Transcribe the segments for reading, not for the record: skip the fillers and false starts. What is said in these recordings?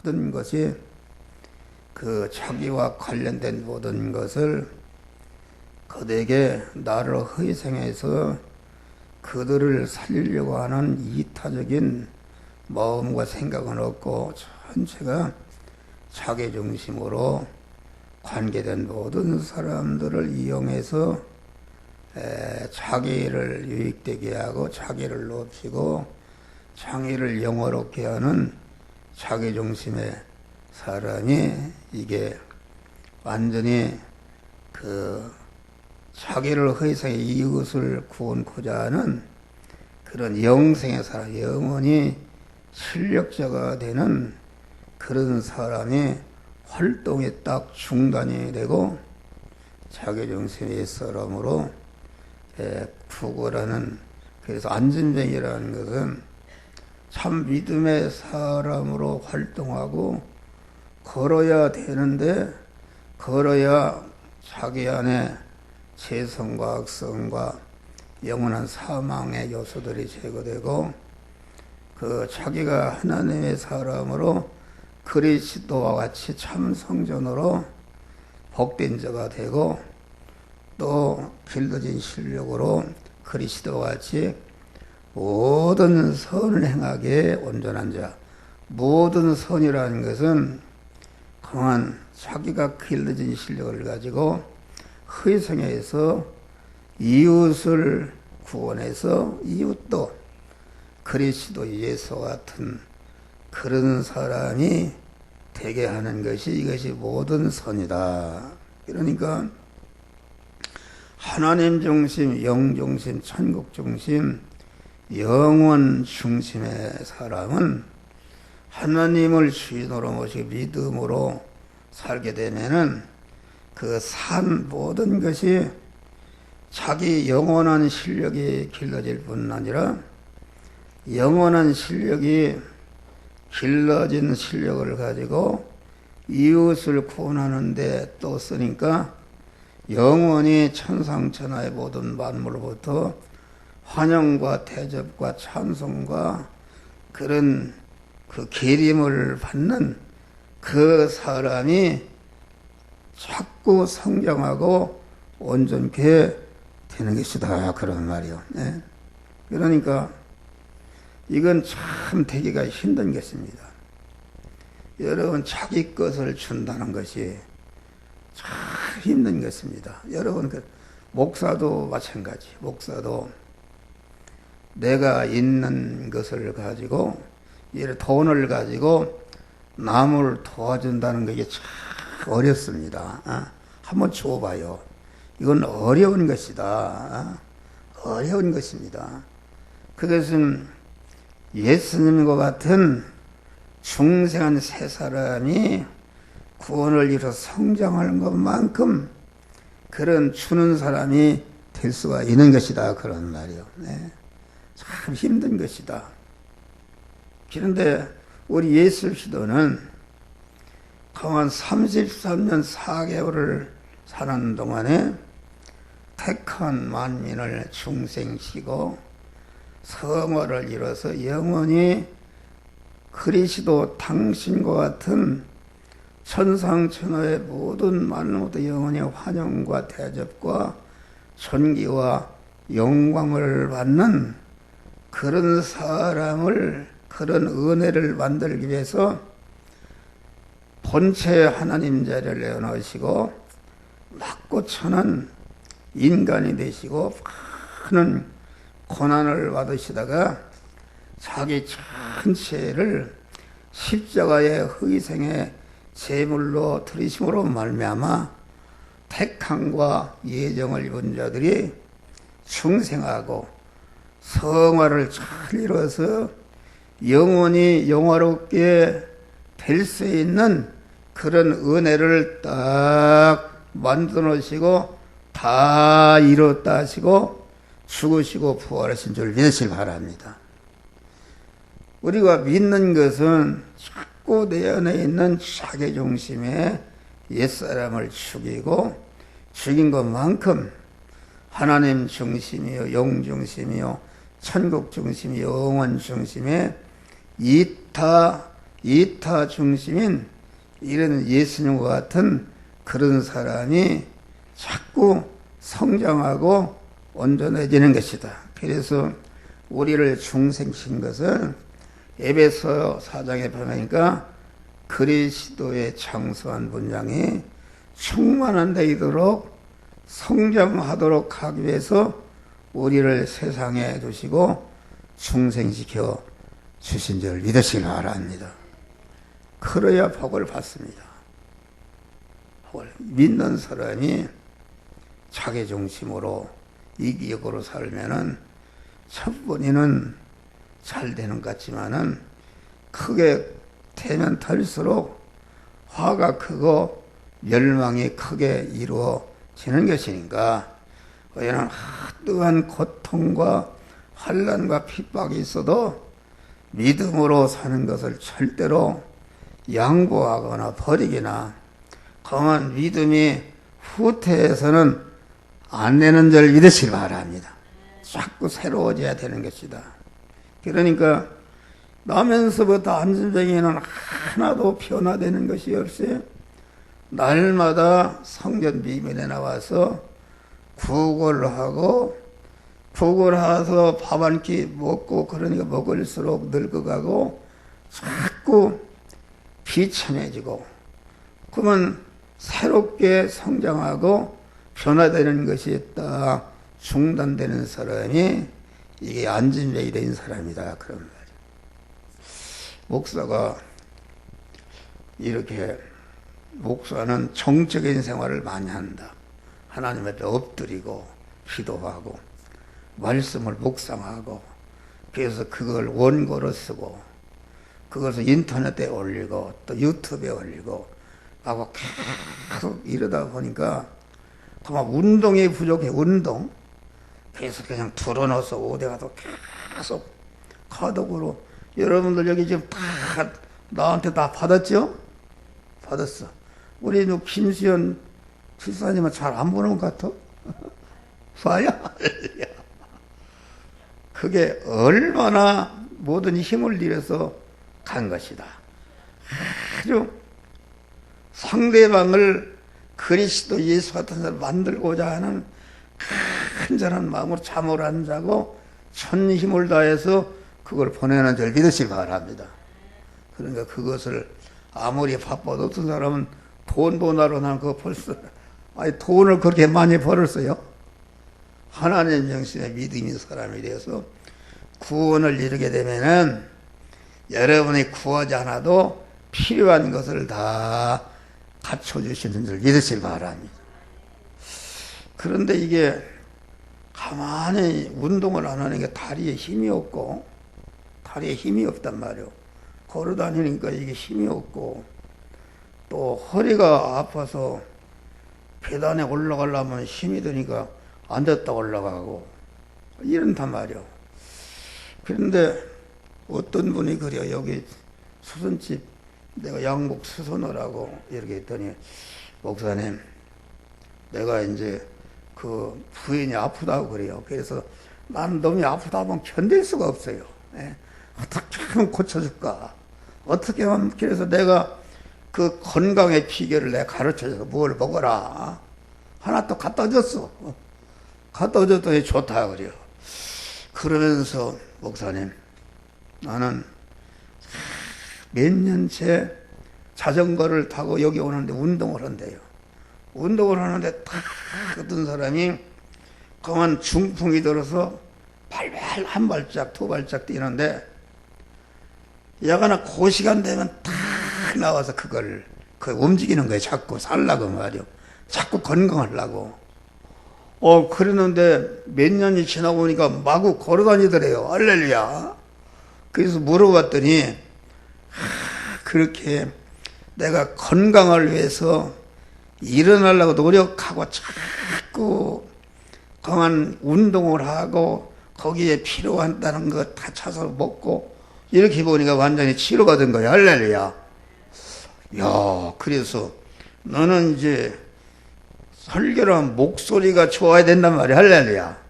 모든 것이 그 자기와 관련된 모든 것을 그들에게 나를 희생해서 그들을 살리려고 하는 이타적인 마음과 생각은 없고 전체가 자기 중심으로 관계된 모든 사람들을 이용해서 자기를 유익되게 하고 자기를 높이고 자기를 영화롭게 하는 자기 중심의 사람이 이게 완전히 그 자기를 희생해 이웃을 구원코자 하는 그런 영생의 사람, 영원히 실력자가 되는 그런 사람이 활동이 딱 중단이 되고 자기 중심의 사람으로 구걸하는, 그래서 안진뱅이라는 것은 참 믿음의 사람으로 활동하고 걸어야 되는데 걸어야 자기 안에 재성과 악성과 영원한 사망의 요소들이 제거되고 그 자기가 하나님의 사람으로 그리스도와 같이 참 성전으로 복된 자가 되고 또 길러진 실력으로 그리스도와 같이 모든 선을 행하기에 온전한 자. 모든 선이라는 것은 그만 자기가 길러진 실력을 가지고 희생해서 이웃을 구원해서 이웃도 그리스도 예수와 같은 그런 사람이 되게 하는 것이 이것이 모든 선이다. 그러니까 하나님 중심, 영 중심, 천국 중심, 영원 중심의 사람은 하나님을 주인으로 모시고 믿음으로 살게 되면은 그 산 모든 것이 자기 영원한 실력이 길러질 뿐 아니라 영원한 실력이 길러진 실력을 가지고 이웃을 구원하는 데 또 쓰니까 영원히 천상천하의 모든 만물로부터 환영과 대접과 찬송과 그런 그 계림을 받는 그 사람이 자꾸 성장하고 온전케 되는 것이다. 그런 말이요. 네. 그러니까 이건 참 되기가 힘든 것입니다. 여러분 자기 것을 준다는 것이 참 힘든 것입니다. 여러분 그 목사도 마찬가지. 목사도 내가 있는 것을 가지고 예를 돈을 가지고 남을 도와준다는 게 참 어렵습니다. 한번 줘봐요. 이건 어려운 것이다. 어려운 것입니다. 그것은 예수님과 같은 중생한 세 사람이 구원을 이뤄 성장하는 것만큼 그런 주는 사람이 될 수가 있는 것이다. 그런 말이요. 네. 참 힘든 것이다. 그런데 우리 예수 시도는 그만 33년 4개월을 사는 동안에 택한 만민을 중생시키고 성화를 이뤄서 영원히 그리스도 당신과 같은 천상천하의 모든 만물도 영원히 환영과 대접과 존귀와 영광을 받는 그런 사람을, 그런 은혜를 만들기 위해서 본체 하나님 자리를 내어놓으시고 맞고 천한 인간이 되시고 많은 고난을 받으시다가 자기 전체를 십자가의 희생의 제물로 들이심으로 말미암아 택함과 예정을 입은 자들이 중생하고 성화를 잘 이뤄서 영원히 영화롭게 될 수 있는 그런 은혜를 딱 만들어 놓으시고 다 이뤘다 하시고 죽으시고 부활하신 줄 믿으시기 바랍니다. 우리가 믿는 것은 자꾸 내 안에 있는 자기중심의 옛사람을 죽이고 죽인 것만큼 하나님 중심이요, 영 중심이요, 천국 중심이요, 영원 중심의 이타 이타 중심인 이런 예수님과 같은 그런 사람이 자꾸 성장하고 온전해지는 것이다. 그래서 우리를 중생신 것은 에베소 4장에 보니까 그리스도의 장수한 분량이 충만한 데 이도록 성장하도록 하기 위해서 우리를 세상에 두시고 중생시켜 주신 줄 믿으시기 바랍니다. 그래야 복을 받습니다. 복을 믿는 사람이 자기중심으로 이기적으로 살면은 첫 번에는 잘 되는 것 같지만은 크게 되면 탈수록 화가 크고 멸망이 크게 이루어지는 것이니까 왜냐하면 뜨한 고통과 환난과 핍박이 있어도 믿음으로 사는 것을 절대로 양보하거나 버리거나 강한 믿음이 후퇴해서는 안 되는 줄 믿으시기 바랍니다. 자꾸 새로워져야 되는 것이다. 그러니까 나면서부터 안진병에는 하나도 변화되는 것이 없어요. 날마다 성전 비밀에 나와서 구걸하고 구걸해서 밥 한 끼 먹고 그러니까 먹을수록 늙어가고 자꾸 비참해지고 그러면 새롭게 성장하고 변화되는 것이 딱 중단되는 사람이 이게 안진병이 된 사람이다 그런 말이에요. 목사가 이렇게 목사는 정적인 생활을 많이 한다. 하나님 앞에 엎드리고 기도하고 말씀을 묵상하고 그래서 그걸 원고로 쓰고 그것을 인터넷에 올리고 또 유튜브에 올리고 하고 계속 이러다 보니까 그만 운동이 부족해. 운동 그래서 그냥 들어넣어서 어디 가서 계속 카톡으로 여러분들 여기 지금 다 나한테 다 받았죠? 받았어. 우리 김수현 집사님은 잘 안 보는 것 같아? 봐요? 그게 얼마나 모든 힘을 들여서 간 것이다. 아주 상대방을 그리스도 예수 같은 사람을 만들고자 하는 간절한 마음으로 잠을 안 자고 전 힘을 다해서 그걸 보내는 줄 믿으시기 바랍니다. 그러니까 그것을 아무리 바빠도 어떤 사람은 돈 보나로 난 그거 벌써 아니 돈을 그렇게 많이 벌었어요. 하나님 정신에 믿음이 있는 사람이 되어서 구원을 이루게 되면은 여러분이 구하지 않아도 필요한 것을 다 갖춰주시는 줄 믿으시기 바랍니다. 그런데 이게 가만히 운동을 안 하는 게 다리에 힘이 없고 다리에 힘이 없단 말이에요. 걸어 다니니까 이게 힘이 없고 또 허리가 아파서 계단에 올라가려면 힘이 드니까 앉았다 올라가고 이런단 말이에요. 그런데 어떤 분이 그래요. 여기 수선집 내가 양복 수선하라고 이렇게 했더니 목사님 내가 이제 그 부인이 아프다고 그래요. 그래서 나는 너무 아프다 하면 견딜 수가 없어요. 예? 어떻게 하면 고쳐줄까? 어떻게 하면 그래서 내가 그 건강의 비결을 내가 가르쳐줘서 뭘 먹어라. 하나 또 갖다 줬어. 갖다 줬더니 좋다 그래요. 그러면서 목사님 나는 몇 년째 자전거를 타고 여기 오는데 운동을 한대요. 운동을 하는데 딱 어떤 사람이 그만 중풍이 들어서 발발 한 발짝 두 발짝 뛰는데 야간에 그 시간 되면 딱 나와서 그걸 움직이는 거예요. 자꾸 살라고 말이요. 자꾸 건강하려고. 그랬는데 몇 년이 지나고 보니까 마구 걸어 다니더래요. 할렐루야. 그래서 물어봤더니 그렇게 내가 건강을 위해서 일어나려고 노력하고 자꾸 강한 운동을 하고 거기에 필요한다는 거 다 찾아서 먹고 이렇게 보니까 완전히 치료가 된 거야. 할렐루야. 야, 그래서 너는 이제 설교를 하면 목소리가 좋아야 된단 말이야. 할렐루야.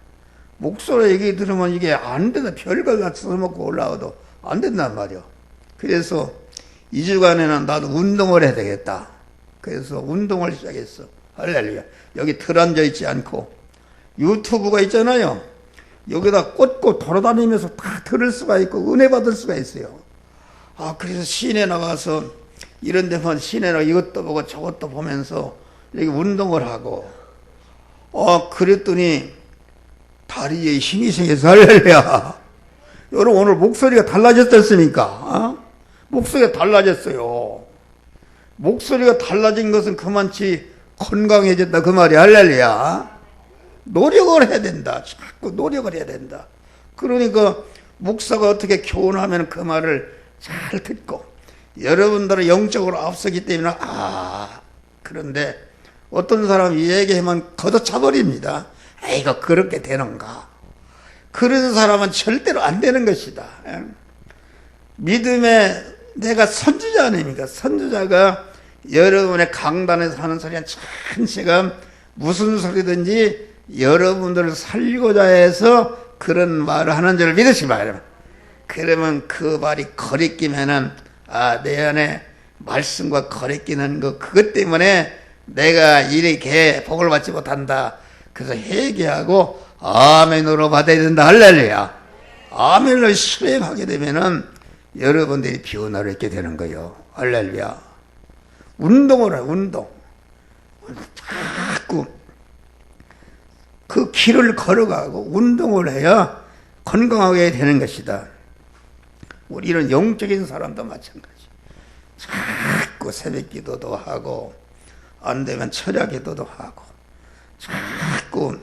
목소리 얘기 들으면 이게 안 된다. 별걸 같이 써먹고 올라와도 안 된단 말이야. 그래서 2주간에는 나도 운동을 해야 되겠다. 그래서 운동을 시작했어. 할렐루야. 여기 들어앉아 있지 않고 유튜브가 있잖아요. 여기다 꽂고 돌아다니면서 다 들을 수가 있고 은혜 받을 수가 있어요. 그래서 시내 나가서 이런 데만 시내 나가 이것도 보고 저것도 보면서 여기 운동을 하고 그랬더니 다리에 힘이 생겨서 할렐루야. 여러분 오늘 목소리가 달라졌습니까? 목소리가 달라졌어요. 목소리가 달라진 것은 그만치 건강해졌다 그 말이야. 할렐루야. 노력을 해야 된다. 자꾸 노력을 해야 된다. 그러니까 목사가 어떻게 교훈하면 그 말을 잘 듣고 여러분들은 영적으로 앞서기 때문에 그런데 어떤 사람이 얘기하면 걷어차버립니다. 이거 그렇게 되는가. 그런 사람은 절대로 안 되는 것이다. 믿음의 내가 선지자 아닙니까? 선지자가 여러분의 강단에서 하는 소리는 전체가 무슨 소리든지 여러분들을 살리고자 해서 그런 말을 하는 줄 믿으시기 바랍니다. 그러면 그 말이 거리끼면은 내 안에 말씀과 거리끼는 그것 때문에 내가 이렇게 복을 받지 못한다. 그래서 회개하고 아멘으로 받아야 된다. 할렐루야. 아멘을 수행하게 되면은 여러분들이 변화를 얻게 되는 거예요. 할렐루야. 운동을 해, 운동. 자꾸 그 길을 걸어가고 운동을 해야 건강하게 되는 것이다. 우리는 영적인 사람도 마찬가지. 자꾸 새벽 기도도 하고 안 되면 철야 기도도 하고 자꾸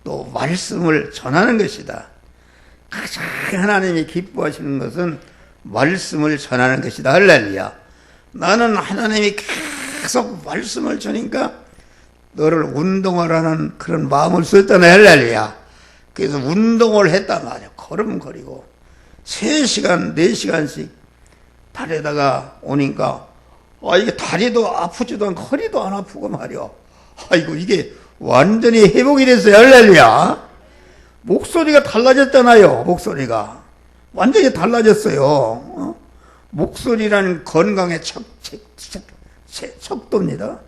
또 말씀을 전하는 것이다. 가장 하나님이 기뻐하시는 것은 말씀을 전하는 것이다. 할렐루야. 나는 하나님이 계속 말씀을 주니까 너를 운동하라는 그런 마음을 썼잖아요. 할렐루야. 그래서 운동을 했단 말이야. 걸음거리고 3시간 4시간씩 다리다가 오니까 이게 다리도 아프지도 않고 허리도 안 아프고 말이야. 아이고 이게 완전히 회복이 됐어요. 할렐루야. 목소리가 달라졌잖아요. 목소리가 완전히 달라졌어요. 목소리라는 건강의 척도입니다.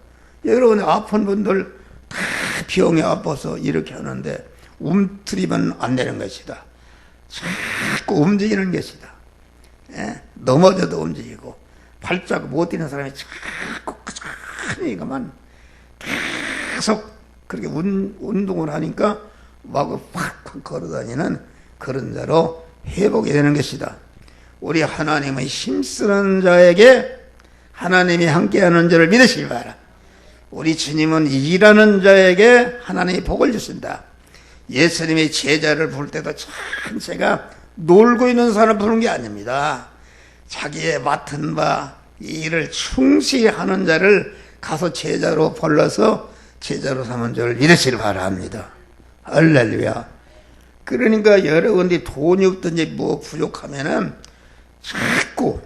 여러분 아픈 분들 다 병이 아파서 이렇게 하는데 움츠리면 안 되는 것이다. 자꾸 움직이는 것이다. 넘어져도 움직이고 발자국 못 뛰는 사람이 자꾸 이거만 계속 그렇게 운동을 하니까 마구 팍팍 걸어다니는 그런 자로 회복이 되는 것이다. 우리 하나님의 힘쓰는 자에게 하나님이 함께하는 줄을 믿으시기 바랍니다. 우리 주님은 일하는 자에게 하나님이 복을 주신다. 예수님의 제자를 부를 때도 전체가 놀고 있는 사람을 부르는 게 아닙니다. 자기의 맡은 바 일을 충실히 하는 자를 가서 제자로 불러서 제자로 삼은 줄 믿으시길 바랍니다. 할렐루야. 그러니까 여러분들이 돈이 없든지 뭐 부족하면은 자꾸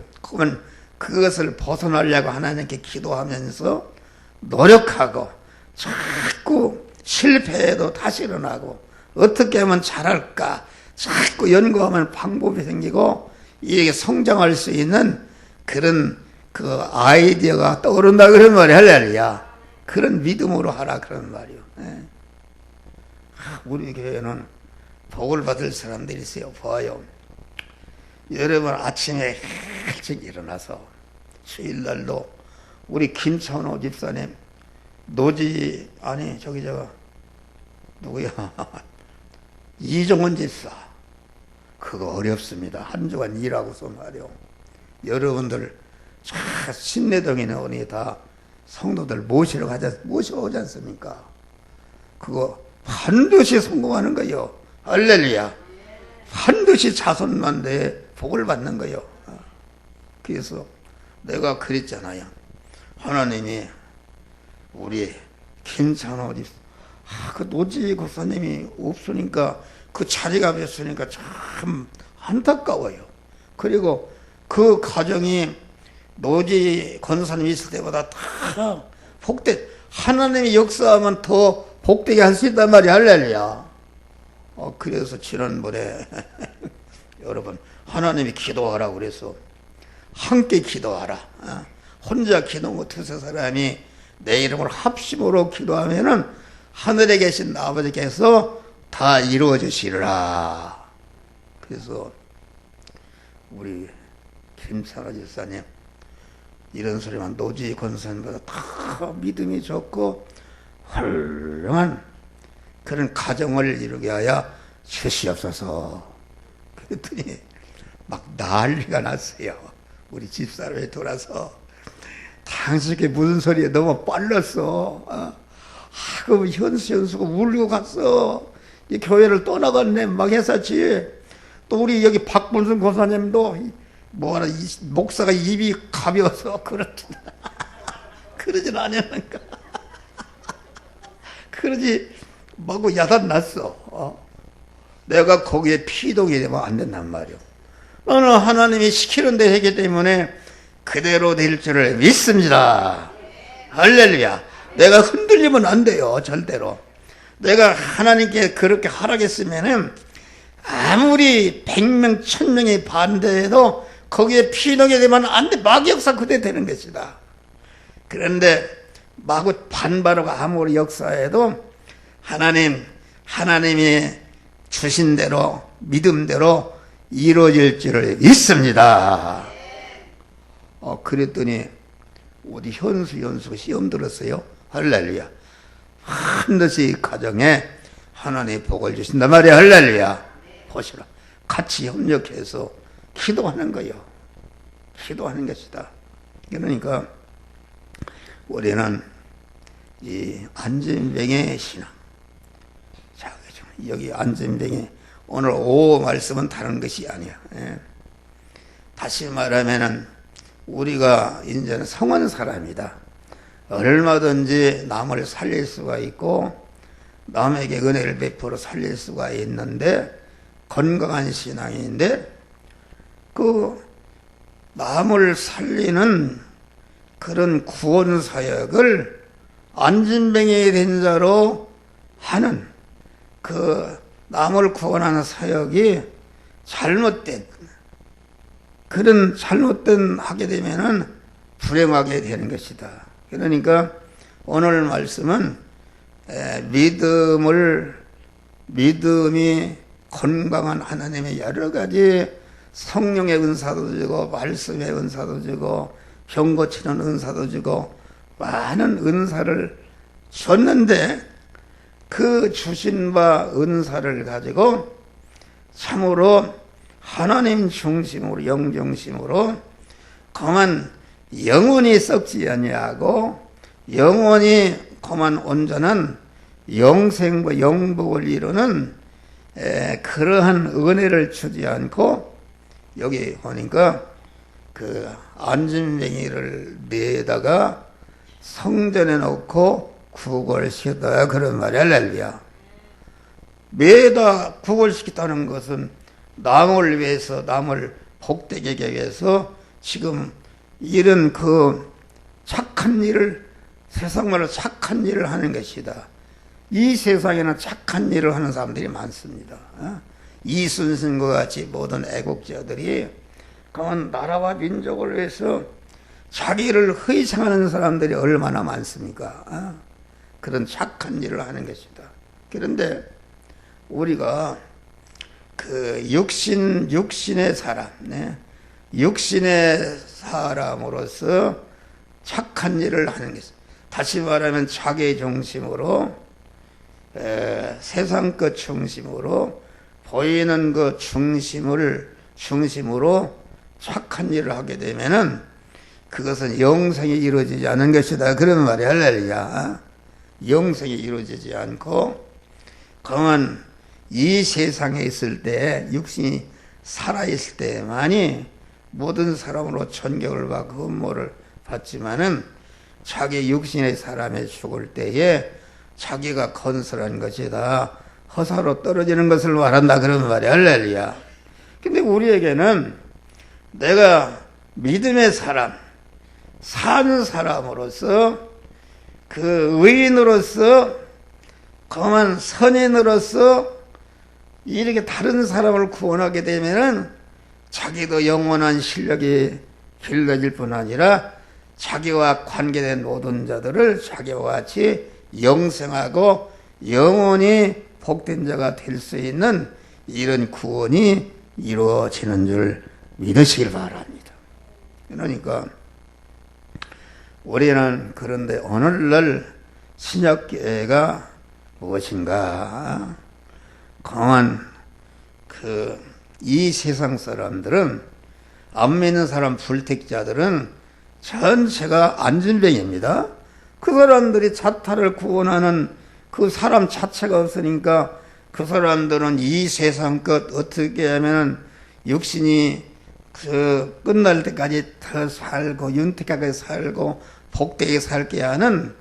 그것을 벗어나려고 하나님께 기도하면서 노력하고 자꾸 실패해도 다시 일어나고 어떻게 하면 잘할까 자꾸 연구하면 방법이 생기고 이렇게 성장할 수 있는 그런 그 아이디어가 떠오른다 그런 말이야. 할렐루야. 그런 믿음으로 하라 그런 말이요. 우리 교회는 복을 받을 사람들이 있어요. 봐요. 여러분 아침에 일찍 일어나서 수요일날도 우리 김찬호 집사님 누구야 이종원 집사 그거 어렵습니다. 한 주간 일하고서 말이요. 여러분들 신내동에 오니 다 성도들 모시러 오지 않습니까? 그거 반드시 성공하는 거요. 할렐루야. 반드시 자손만 내 복을 받는 거요. 그래서 내가 그랬잖아요. 하나님이 우리 김찬호 집사 그 노지 권사님이 없으니까 그 자리가 없으니까 참 안타까워요. 그리고 그 가정이 노지 권사님이 있을 때보다 다 하나님이 역사하면 더 복되게 할 수 있단 말이야. 할렐루야. 그래서 지난번에 여러분 하나님이 기도하라고 그래서 함께 기도하라. 혼자 기도 못해서 사람이 내 이름으로 합심으로 기도하면은 하늘에 계신 아버지께서 다 이루어 주시리라. 그래서 우리 김사라 집사님 이런 소리만 노지 권사님보다 다 믿음이 좋고 훌륭한 그런 가정을 이루게 하여 주시옵소서. 그랬더니 막 난리가 났어요. 우리 집사람이 돌아서 당신께 무슨 소리에 너무 빨랐어. 그럼 현수가 울고 갔어. 이 교회를 떠나갔네. 막 했었지. 또 우리 여기 박분순 권사님도 뭐하나 목사가 입이 가벼워서 그러진 않았는가. 그러지 마구 야단 났어. 내가 거기에 피동이 되면 안 된단 말이오. 나는 하나님이 시키는 데 하기 때문에 그대로 될 줄을 믿습니다. 할렐루야. 내가 흔들리면 안 돼요. 절대로. 내가 하나님께 그렇게 하라겠으면은 아무리 100명, 1000명이 반대해도 거기에 피동이 되면 안 돼. 막역사 그대 되는 것이다. 그런데 마구 반발하고 아무리 역사해도 하나님이 주신 대로 믿음대로 이루어질 줄을 믿습니다. 그랬더니 어디 연수가 시험 들었어요. 할렐루야. 반드시 가정에 하나님의 복을 주신단 말이야. 할렐루야. 보시라. 같이 협력해서 기도하는 거요. 기도하는 것이다. 그러니까 우리는 이 안진뱅의 신앙. 자, 여기 안진뱅이 오늘 오후 말씀은 다른 것이 아니야. 다시 말하면은 우리가 이제는 성한 사람이다. 얼마든지 남을 살릴 수가 있고 남에게 은혜를 베풀어 살릴 수가 있는데 건강한 신앙인데 그 남을 살리는 그런 구원 사역을 안진뱅이 된 자로 하는 그 남을 구원하는 사역이 잘못된 하게 되면은 불행하게 되는 것이다. 그러니까 오늘 말씀은 믿음이 건강한 하나님의 여러 가지 성령의 은사도 주고 말씀의 은사도 주고 병 고치는 은사도 주고 많은 은사를 줬는데 그 주신 바 은사를 가지고 참으로 하나님 중심으로 영중심으로 그만 영원히 썩지 아니하고 영원히 그만 온전한 영생과 영복을 이루는 그러한 은혜를 주지 않고 여기 보니까 그 안진뱅이를 매다가 성전에 놓고 구걸시켰다 그런 말이야. 할렐루야. 매다 구걸시켰다는 것은 남을 위해서 남을 복되게 하기 위해서 지금 이런 그 착한 일을 세상말로 착한 일을 하는 것이다. 이 세상에는 착한 일을 하는 사람들이 많습니다. 이순신과 같이 모든 애국자들이 그런 나라와 민족을 위해서 자기를 희생하는 사람들이 얼마나 많습니까? 그런 착한 일을 하는 것이다. 그런데 우리가 그 육신의 사람, 육신의 사람으로서 착한 일을 하는 것입니다. 다시 말하면 자기 중심으로 세상 것 중심으로 보이는 것 중심으로 착한 일을 하게 되면은 그것은 영생이 이루어지지 않은 것이다. 그런 말이야. 할렐루야. 영생이 이루어지지 않고 그만 이 세상에 있을 때 육신이 살아있을 때만이 모든 사람으로 존경을 받고 흠모를 받지만은 자기 육신의 사람이 죽을 때에 자기가 건설한 것이다. 허사로 떨어지는 것을 말한다. 그런 말이야. 할렐루야. 근데 우리에게는 내가 믿음의 사람, 사는 사람으로서 그 의인으로서 그만 선인으로서 이렇게 다른 사람을 구원하게 되면은 자기도 영원한 실력이 길러질 뿐 아니라 자기와 관계된 모든 자들을 자기와 같이 영생하고 영원히 복된 자가 될 수 있는 이런 구원이 이루어지는 줄 믿으시길 바랍니다. 그러니까 우리는 그런데 오늘날 신약교회가 무엇인가? 강한 이 세상 사람들은, 안 믿는 사람 불택자들은 전체가 안진뱅입니다. 그 사람들이 자타를 구원하는 그 사람 자체가 없으니까 그 사람들은 이 세상 것 어떻게 하면 육신이 끝날 때까지 더 살고 윤택하게 살고 복되게 살게 하는,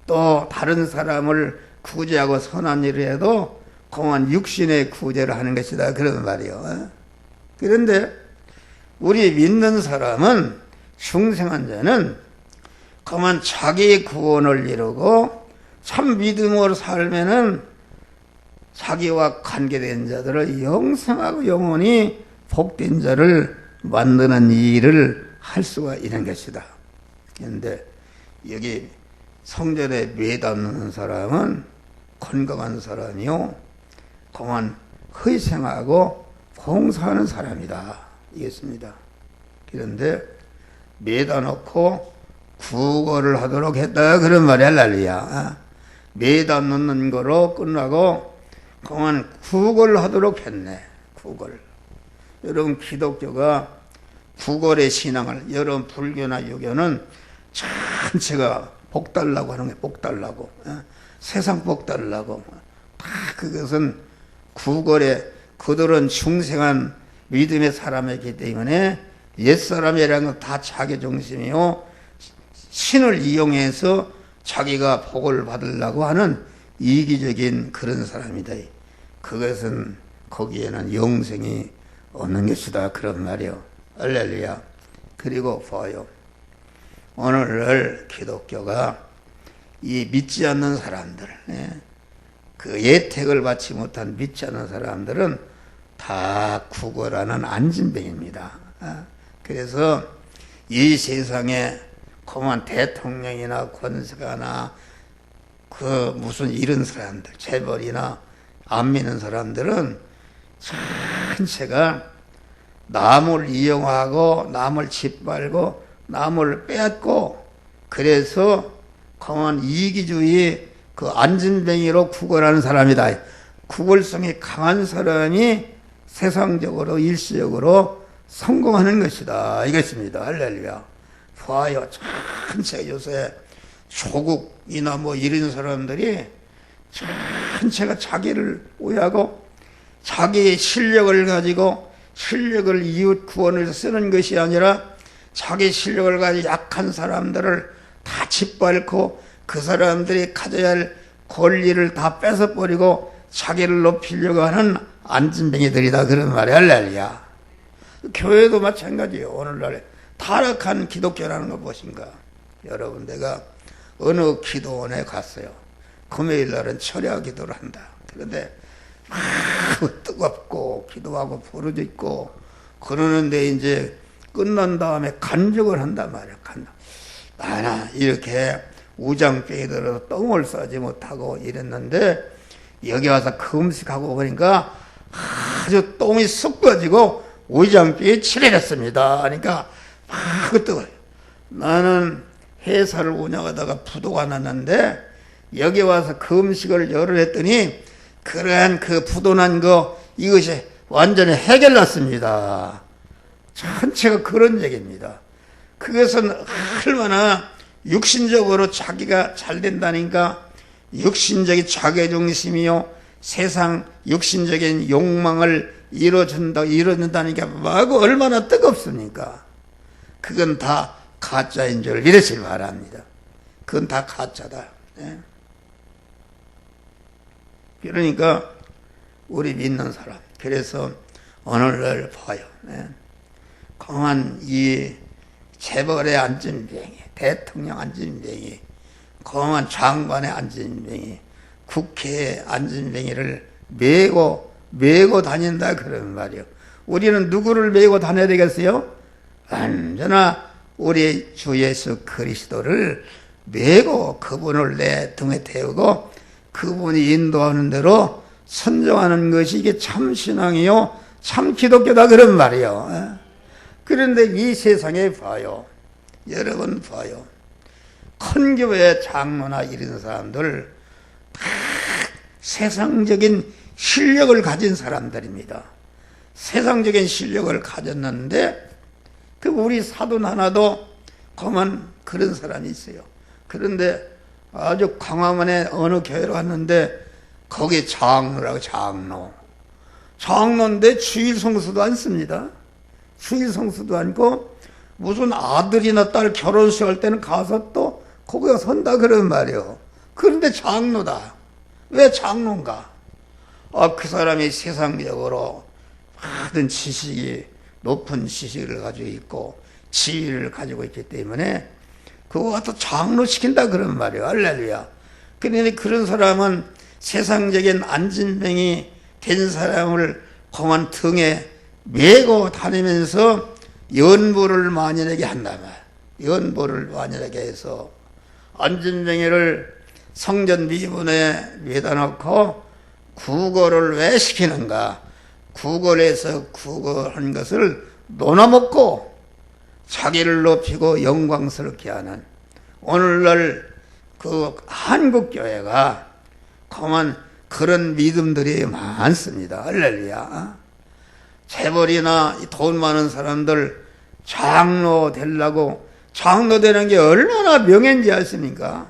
또 다른 사람을 구제하고 선한 일을 해도 공한 육신의 구제를 하는 것이다, 그런 말이요. 그런데 우리 믿는 사람은, 중생한 자는 그만 자기의 구원을 이루고 참 믿음으로 살면은 자기와 관계된 자들을 영생하고 영원히 복된 자를 만드는 일을 할 수가 있는 것이다. 그런데 여기 성전에 매달 넣는 사람은 건강한 사람이요, 그만 희생하고 봉사하는 사람이다, 이겠습니다. 그런데 매달 넣고 구걸을 하도록 했다, 그런 말이 할렐루야. 매달 넣는 거로 끝나고 그만 구걸을 하도록 했네. 구걸. 여러분, 기독교가 구걸의 신앙을, 여러분 불교나 유교는 전체가 복 달라고 하는 게, 복 달라고, 세상 복 달라고, 다 그것은 구걸에, 그들은 중생한 믿음의 사람이기 때문에 옛사람이라는 건 다 자기 중심이요, 신을 이용해서 자기가 복을 받으려고 하는 이기적인 그런 사람이다. 그것은 거기에는 영생이 없는 것이다, 그런 말이요. 할렐루야. 그리고 봐요, 오늘날 기독교가 이 믿지 않는 사람들, 그 예택을 받지 못한 믿지 않는 사람들은 다 구걸하는 안진뱅입니다. 그래서 이 세상에 그만 대통령이나 권세가나 그 무슨 이런 사람들, 재벌이나 안 믿는 사람들은 전체가 남을 이용하고 남을 짓밟고 남을 빼앗고, 그래서 강한 이기주의 그 안진뱅이로 구걸하는 사람이다. 구걸성이 강한 사람이 세상적으로 일시적으로 성공하는 것이다, 이것입니다. 할렐루야. 봐요, 전체 요새 조국이나 뭐 이런 사람들이 전체가 자기를 오해하고 자기의 실력을 가지고, 실력을 이웃 구원을 쓰는 것이 아니라 자기 실력을 가지고 약한 사람들을 다 짓밟고 그 사람들이 가져야 할 권리를 다 뺏어버리고 자기를 높이려고 하는 안진뱅이들이다, 그런 말이 할렐루야. 교회도 마찬가지예요. 오늘날 타락한 기독교라는 거 무엇인가? 여러분, 내가 어느 기도원에 갔어요. 금요일 날은 철야 기도를 한다. 그런데 뜨겁고 기도하고 부르짖고 그러는데 이제 끝난 다음에 간증을 한단 말이야. 나나 이렇게 우장병이 들어서 똥을 싸지 못하고 이랬는데 여기 와서 금식하고 보니까 아주 똥이 섞어지고 우장병이 칠해졌습니다. 그러니까 막 뜨거워요. 나는 회사를 운영하다가 부도가 났는데 여기 와서 금식을 열을 했더니 그러한 그 부도난 거, 이것이 완전히 해결났습니다. 전체가 그런 얘기입니다. 그것은 얼마나 육신적으로 자기가 잘 된다니까, 육신적인 자기중심이요, 세상 육신적인 욕망을 이뤄준다니까 마구 얼마나 뜨겁습니까? 그건 다 가짜인 줄 믿으시기 바랍니다. 그건 다 가짜다. 그러니까 우리 믿는 사람, 그래서 오늘날 봐요. 강한 이 재벌의 안진뱅이, 대통령 안진뱅이, 강한 장관의 안진뱅이, 국회의 안진뱅이를 메고 다닌다, 그런 말이요. 우리는 누구를 메고 다녀야 되겠어요? 언제나 우리 주 예수 그리스도를 메고 그분을 내 등에 태우고 그분이 인도하는 대로 순종하는 것이 이게 참 신앙이요 참 기독교다 그런 말이요. 그런데 이 세상에 봐요. 여러분 봐요. 큰 교회 장로나 이런 사람들 다 세상적인 실력을 가진 사람들입니다. 세상적인 실력을 가졌는데 그 우리 사돈 하나도 그만 그런 사람이 있어요. 그런데 아주 광화문에 어느 교회로 갔는데 거기 장로라고 장로인데 주일 성수도 안 씁니다. 주일 성수도 않고 무슨 아들이나 딸 결혼식 할 때는 가서 또 거기가 선다 그런 말이에요. 그런데 장로다. 왜 장로인가? 그 사람이 세상적으로 많은 지식이 높은 지식을 가지고 있고 지위를 가지고 있기 때문에 그거 갖다 장로 시킨다 그런 말이에요. 할렐루야. 그런데 그런 사람은 세상적인 안진뱅이 된 사람을 그만 등에 메고 다니면서 연보를 만연하게 한단 말이에요. 연보를 만연하게 해서 안진뱅이를 성전 미분에 매다 놓고 구걸을 왜 시키는가? 구걸해서 구걸한 것을 논아먹고 자기를 높이고 영광스럽게 하는 오늘날 그 한국교회가 그만 그런 믿음들이 많습니다. 할렐루야. 재벌이나 돈 많은 사람들 장로 되려고 장로 되는 게 얼마나 명예인지 아십니까?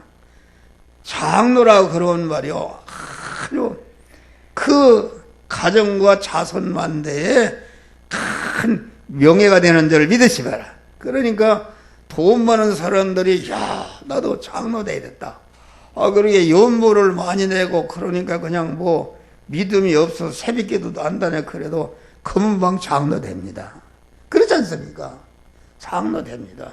장로라고 그런 말이요. 아주 그 가정과 자손만대에 큰 명예가 되는 줄 믿으시 봐라. 그러니까 돈 많은 사람들이 야 나도 장로 되겠다. 그러게 연보를 많이 내고 그러니까 그냥 뭐 믿음이 없어서 새벽기도도 안 다녀 그래도 금방 장로 됩니다. 그렇지 않습니까? 장로 됩니다.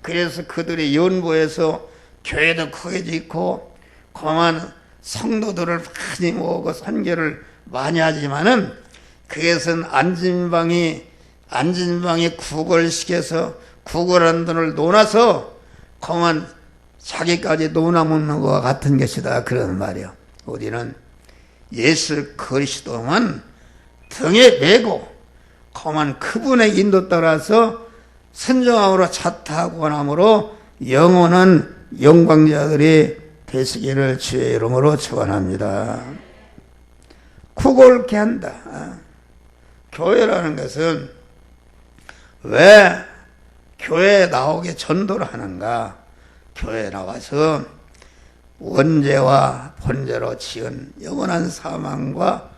그래서 그들이 연보에서 교회도 크게 짓고 그만 성도들을 많이 모으고 선교를 많이 하지만은 그것은 안진방이 구걸시켜서 구걸한 돈을 논아서 그만 자기까지 논아먹는 것과 같은 것이다 그런 말이요. 우리는 예수 그리스도만 등에 메고 그만 그분의 인도 따라서 순종함으로 자타하고 남으로 영원한 영광자들이 되시기를 주의 이름으로 축원합니다. 구걸케 한다. 교회라는 것은 왜 교회에 나오게 전도를 하는가? 교회에 나와서 원죄와 본죄로 지은 영원한 사망과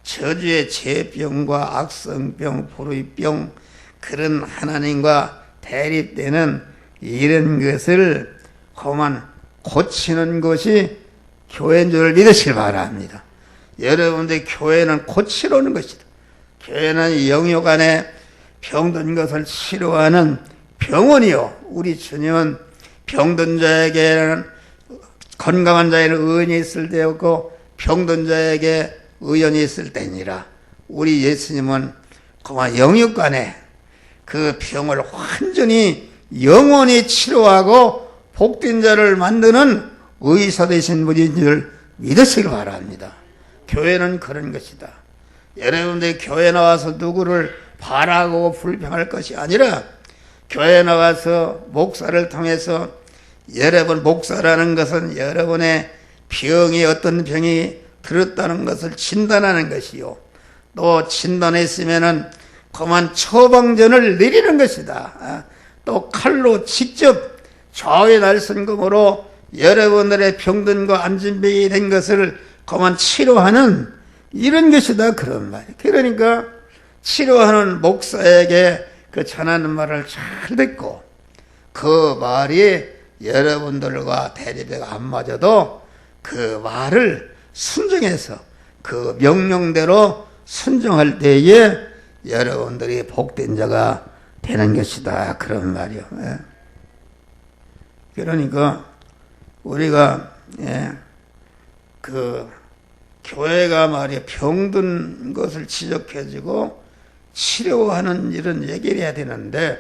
저주의 죄병과 악성병, 불의병 그런 하나님과 대립되는 이런 것을 그만 고치는 것이 교회인 줄 믿으시기 바랍니다. 여러분들 교회는 고치러 오는 것이다. 교회는 영육 안에 병든 것을 치료하는 병원이요. 우리 주님은 병든 자에게는 건강한 자에는 의원이 있을 때였고 병든 자에게 의원이 있을 때니라. 우리 예수님은 그만 영육 안에 그 병을 완전히 영원히 치료하고 복된 자를 만드는 의사 되신 분인 줄 믿으시기 바랍니다. 교회는 그런 것이다. 여러분들 교회 나와서 누구를 바라고 불평할 것이 아니라 교회 나와서 목사를 통해서 여러분 목사라는 것은 여러분의 병이 어떤 병이 들었다는 것을 진단하는 것이요. 또 진단했으면은 그만 처방전을 내리는 것이다. 또 칼로 직접 좌의 날선검으로 여러분들의 병든 거 안진병이 된 것을 그만 치료하는 이런 것이다 그런 말이에요. 그러니까 치료하는 목사에게 그 전하는 말을 잘 듣고 그 말이 여러분들과 대립에 안 맞아도 그 말을 순종해서 그 명령대로 순종할 때에 여러분들이 복된 자가 되는 것이다 그런 말이요. 그러니까 우리가 그 교회가 말이야 병든 것을 지적해주고 치료하는 일은 얘기를 해야 되는데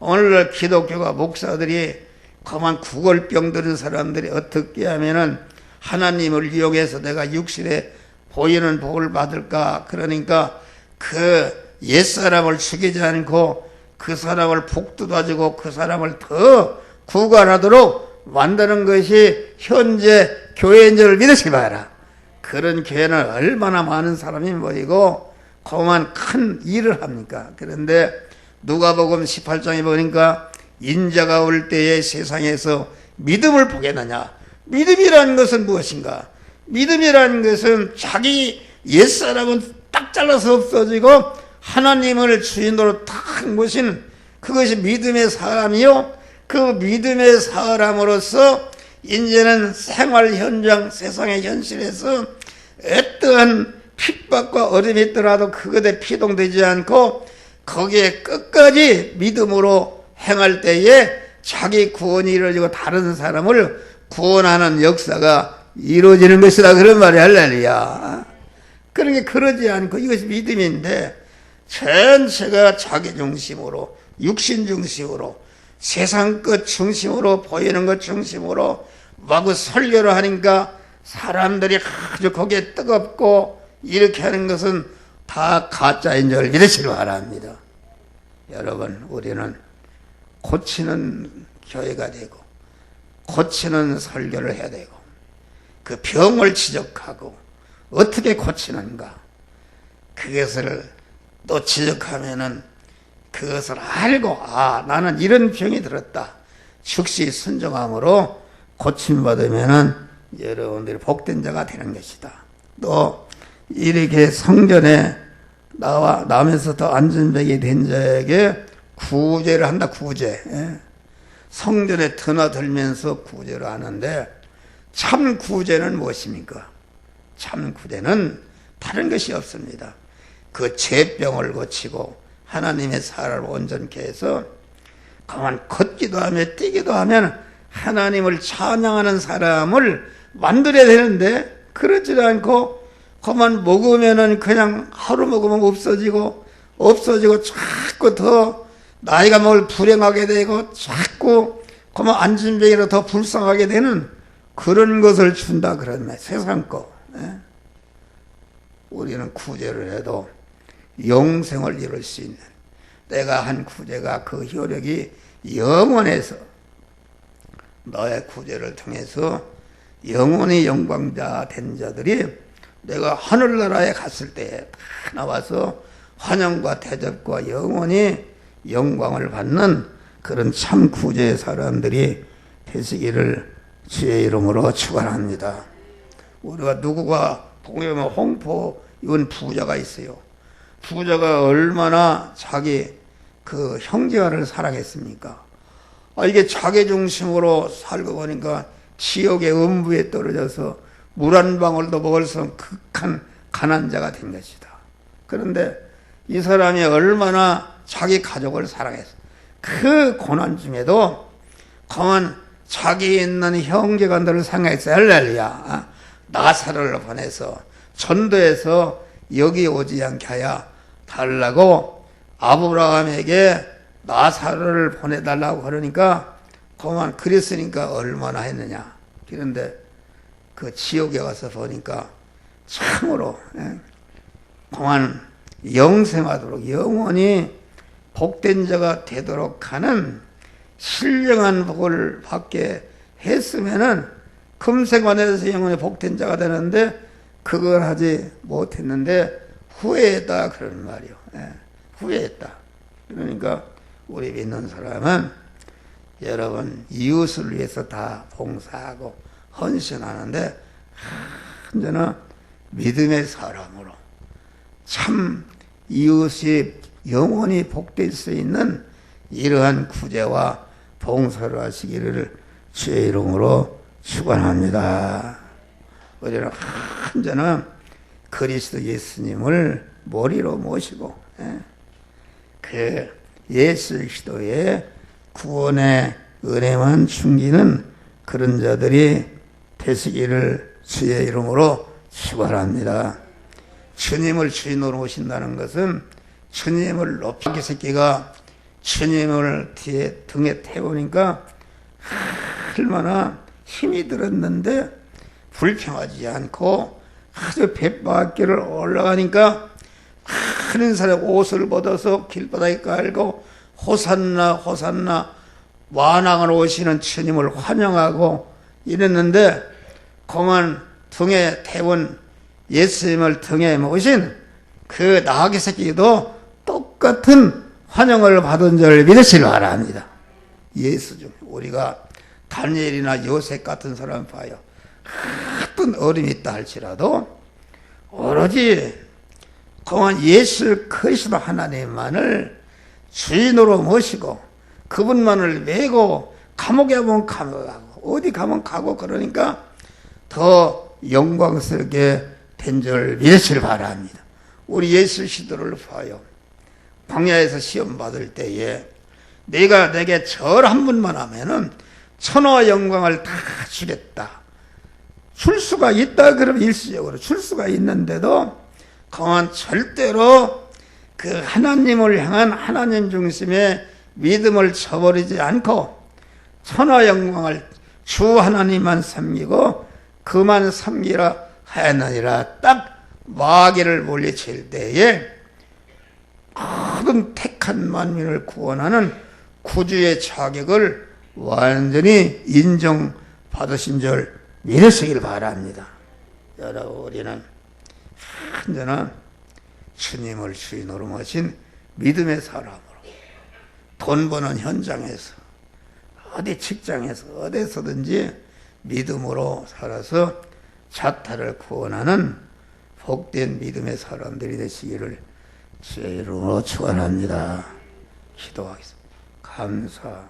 오늘날 기독교가 목사들이 그만 구걸병 들은 사람들이 어떻게 하면은 하나님을 이용해서 내가 육신에 보이는 복을 받을까, 그러니까 그 옛사람을 죽이지 않고 그 사람을 복돋아주고 그 사람을 더 구관하도록 만드는 것이 현재 교회인 줄 믿으시기 바라. 그런 교회는 얼마나 많은 사람이 모이고 그만 큰 일을 합니까? 그런데 누가복음 18장에 보니까 인자가 올 때에 세상에서 믿음을 보겠느냐? 믿음이라는 것은 무엇인가? 믿음이라는 것은 자기 옛사람은 딱 잘라서 없어지고 하나님을 주인으로 딱 모신 그것이 믿음의 사람이요. 그 믿음의 사람으로서 이제는 생활 현장, 세상의 현실에서 어떠한 핍박과 어려움이 있더라도 그것에 피동되지 않고 거기에 끝까지 믿음으로 행할 때에 자기 구원이 이루어지고 다른 사람을 구원하는 역사가 이루어지는 것이다. 그런 말이 할렐루야. 그러니까 그러지 않고 이것이 믿음인데 전체가 자기 중심으로, 육신 중심으로, 세상 것 중심으로, 보이는 것 중심으로 마구 설교를 하니까 사람들이 아주 거기에 뜨겁고 이렇게 하는 것은 다 가짜인 줄 믿으시기 바랍니다. 여러분, 우리는 고치는 교회가 되고 고치는 설교를 해야 되고 그 병을 지적하고 어떻게 고치는가 그것을 또 지적하면은 그것을 알고 나는 이런 병이 들었다. 즉시 순종함으로 고침받으면은 여러분들이 복된 자가 되는 것이다. 또 이렇게 성전에 나면서 더 안전하게 된 자에게 구제를 한다. 구제. 성전에 드나들면서 구제를 하는데 참 구제는 무엇입니까? 참 구제는 다른 것이 없습니다. 그 죄병을 고치고 하나님의 사람을 온전케 해서 가만 걷기도 하며 뛰기도 하면 하나님을 찬양하는 사람을 만들어야 되는데 그러지 않고 그만 먹으면은 그냥 하루 먹으면 없어지고 자꾸 더 나이가 먹을 불행하게 되고 자꾸 그만 안진병이라 더 불쌍하게 되는 그런 것을 준다 그런 말. 세상 거. 우리는 구제를 해도 영생을 이룰 수 있는 내가 한 구제가 그 효력이 영원해서 너의 구제를 통해서 영원히 영광자 된 자들이 내가 하늘나라에 갔을 때 다 나와서 환영과 대접과 영원히 영광을 받는 그런 참 구제의 사람들이 되시기를 주의 이름으로 축원합니다. 우리가 누구가 보면 홍포 이건 부자가 있어요. 부자가 얼마나 자기 그 형제를 사랑했습니까? 이게 자기 중심으로 살고 보니까 지옥의 음부에 떨어져서 물 한 방울도 먹을 수 없는 극한 가난자가 된 것이다. 그런데 이 사람이 얼마나 자기 가족을 사랑했어. 그 고난 중에도 가만 자기 있는 형제간들을 생각했어요. 할렐루야. 나사로를 보내서 전도해서 여기 오지 않게 하여 달라고 아브라함에게 나사로를 보내달라고 그러니까 그만 그랬으니까 얼마나 했느냐. 그런데 그 지옥에 와서 보니까 참으로 그만 영생하도록 영원히 복된 자가 되도록 하는 신령한 복을 받게 했으면은 금생관에서 영원히 복된 자가 되는데 그걸 하지 못했는데 후회했다 그런 말이요. 후회했다. 그러니까 우리 믿는 사람은 여러분 이웃을 위해서 다 봉사하고 헌신하는데 언제나 믿음의 사람으로 참 이웃이 영원히 복될 수 있는 이러한 구제와 봉사를 하시기를 주의 이름으로 축원합니다. 우리는 언제나 그리스도 예수님을 머리로 모시고 그 예수 그리스도의 구원의 은혜만 숨기는 그런 자들이 되시기를 주의 이름으로 축원합니다. 주님을 주인으로 모신다는 것은 주님을 높이기 새끼가 주님을 등에 태우니까 얼마나 힘이 들었는데 불평하지 않고 아주 뱃바퀴를 올라가니까 많은 사람이 옷을 벗어서 길바닥에 깔고 호산나 호산나 완왕을 오시는 주님을 환영하고 이랬는데 공안 등에 태운 예수님을 등에 모신 그 나귀 새끼도 똑같은 환영을 받은 줄 믿으시기 바랍니다. 예수 중 우리가 다니엘이나 요셉 같은 사람 봐요. 어떤 어려움이 있다 할지라도 오로지 공안 예수 그리스도 하나님만을 주인으로 모시고 그분만을 메고 감옥에 가면 감옥하고 어디 가면 가고 그러니까 더 영광스럽게 된 줄 믿으시길 바랍니다. 우리 예수 시도를 봐요. 광야에서 시험 받을 때에 내가 내게 절 한 분만 하면은 천하와 영광을 다 주겠다. 줄 수가 있다 그러면 일시적으로 줄 수가 있는데도 그건 절대로 그 하나님을 향한 하나님 중심의 믿음을 저버리지 않고 천하 영광을 주 하나님만 섬기고 그만 섬기라 하였느니라. 딱 마귀를 물리칠 때에 모든 택한 만민을 구원하는 구주의 자격을 완전히 인정받으신 줄 믿으시길 바랍니다. 여러분 우리는 언제나 주님을 주인으로 모신 믿음의 사람으로 돈 버는 현장에서 어디 직장에서 어디서든지 믿음으로 살아서 자타를 구원하는 복된 믿음의 사람들이 되시기를 주의 이름으로 축원합니다. 기도하겠습니다. 감사.